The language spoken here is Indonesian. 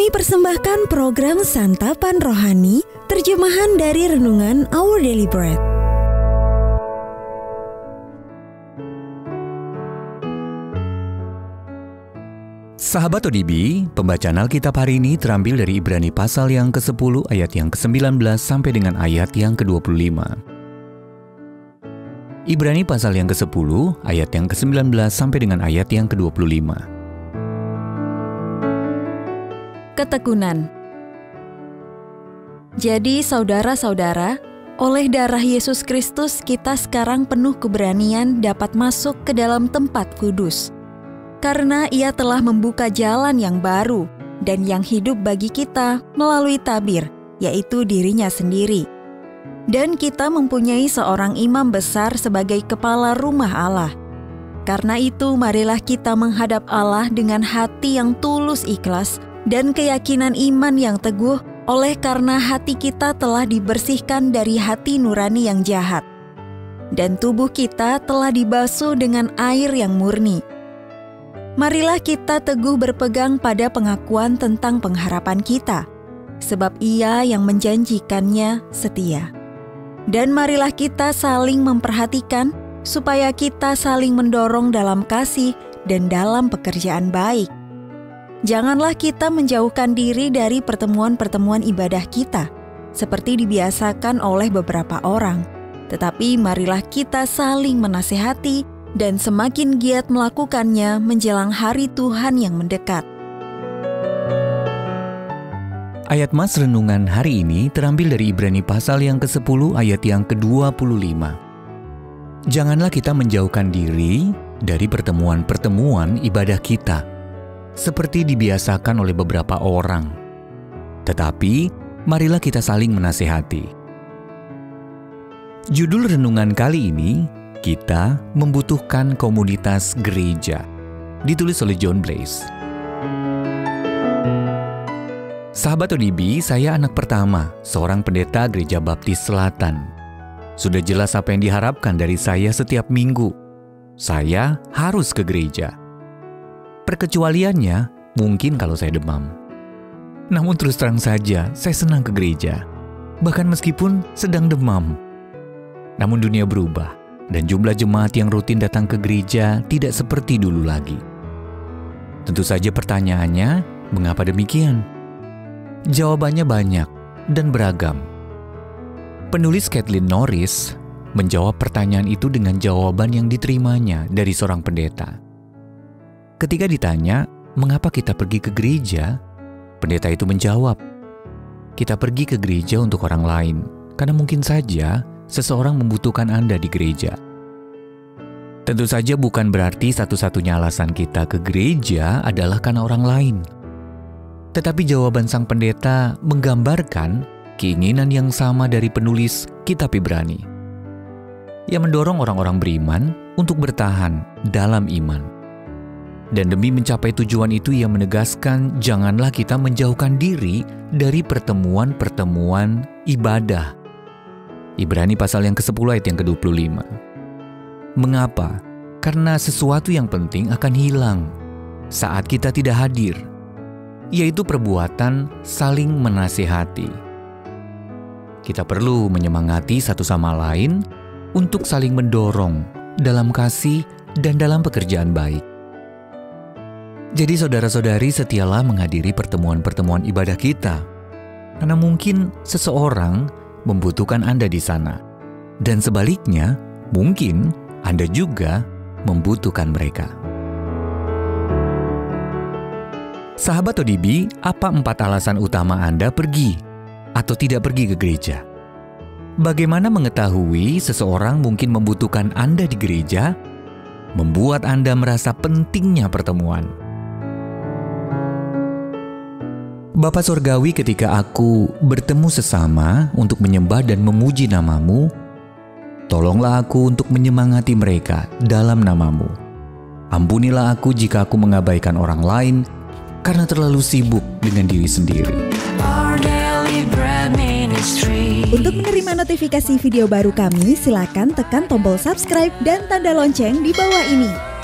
Kami persembahkan program Santapan Rohani, terjemahan dari Renungan Our Daily Bread. Sahabat ODB, pembacaan Alkitab hari ini terambil dari Ibrani pasal yang ke-10 ayat yang ke-19 sampai dengan ayat yang ke-25. Ibrani pasal yang ke-10 ayat yang ke-19 sampai dengan ayat yang ke-25. Ketekunan. Jadi saudara-saudara, oleh darah Yesus Kristus kita sekarang penuh keberanian dapat masuk ke dalam tempat kudus. Karena Ia telah membuka jalan yang baru dan yang hidup bagi kita melalui tabir, yaitu dirinya sendiri. Dan kita mempunyai seorang imam besar sebagai kepala rumah Allah. Karena itu marilah kita menghadap Allah dengan hati yang tulus ikhlas dan keyakinan iman yang teguh, oleh karena hati kita telah dibersihkan dari hati nurani yang jahat. Dan tubuh kita telah dibasuh dengan air yang murni. Marilah kita teguh berpegang pada pengakuan tentang pengharapan kita, sebab Ia yang menjanjikannya setia. Dan marilah kita saling memperhatikan, supaya kita saling mendorong dalam kasih dan dalam pekerjaan baik. Janganlah kita menjauhkan diri dari pertemuan-pertemuan ibadah kita, seperti dibiasakan oleh beberapa orang. Tetapi marilah kita saling menasehati dan semakin giat melakukannya menjelang hari Tuhan yang mendekat. Ayat Mas Renungan hari ini terambil dari Ibrani pasal yang ke-10 ayat yang ke-25. Janganlah kita menjauhkan diri dari pertemuan-pertemuan ibadah kita, seperti dibiasakan oleh beberapa orang. Tetapi, marilah kita saling menasehati. Judul renungan kali ini, kita membutuhkan komunitas gereja. Ditulis oleh John Blaze. Sahabat ODB, saya anak pertama, seorang pendeta Gereja Baptis Selatan. Sudah jelas apa yang diharapkan dari saya setiap minggu. Saya harus ke gereja. Perkecualiannya, mungkin kalau saya demam. Namun terus terang saja, saya senang ke gereja. Bahkan meskipun sedang demam. Namun dunia berubah, dan jumlah jemaat yang rutin datang ke gereja tidak seperti dulu lagi. Tentu saja pertanyaannya, mengapa demikian? Jawabannya banyak dan beragam. Penulis Kathleen Norris menjawab pertanyaan itu dengan jawaban yang diterimanya dari seorang pendeta. Ketika ditanya, mengapa kita pergi ke gereja? Pendeta itu menjawab, kita pergi ke gereja untuk orang lain, karena mungkin saja seseorang membutuhkan Anda di gereja. Tentu saja bukan berarti satu-satunya alasan kita ke gereja adalah karena orang lain. Tetapi jawaban sang pendeta menggambarkan keinginan yang sama dari penulis Kitab Ibrani. Ia mendorong orang-orang beriman untuk bertahan dalam iman. Dan demi mencapai tujuan itu ia menegaskan janganlah kita menjauhkan diri dari pertemuan-pertemuan ibadah. Ibrani pasal yang ke-10 ayat yang ke-25. Mengapa? Karena sesuatu yang penting akan hilang saat kita tidak hadir, yaitu perbuatan saling menasihati. Kita perlu menyemangati satu sama lain untuk saling mendorong dalam kasih dan dalam pekerjaan baik. Jadi saudara-saudari setialah menghadiri pertemuan-pertemuan ibadah kita, karena mungkin seseorang membutuhkan Anda di sana. Dan sebaliknya, mungkin Anda juga membutuhkan mereka. Sahabat ODB, apa 4 alasan utama Anda pergi atau tidak pergi ke gereja? Bagaimana mengetahui seseorang mungkin membutuhkan Anda di gereja? Membuat Anda merasa pentingnya pertemuan. Bapa Sorgawi, ketika aku bertemu sesama untuk menyembah dan memuji nama-Mu, tolonglah aku untuk menyemangati mereka dalam nama-Mu. Ampunilah aku jika aku mengabaikan orang lain karena terlalu sibuk dengan diri sendiri. Untuk menerima notifikasi video baru kami, silakan tekan tombol subscribe dan tanda lonceng di bawah ini.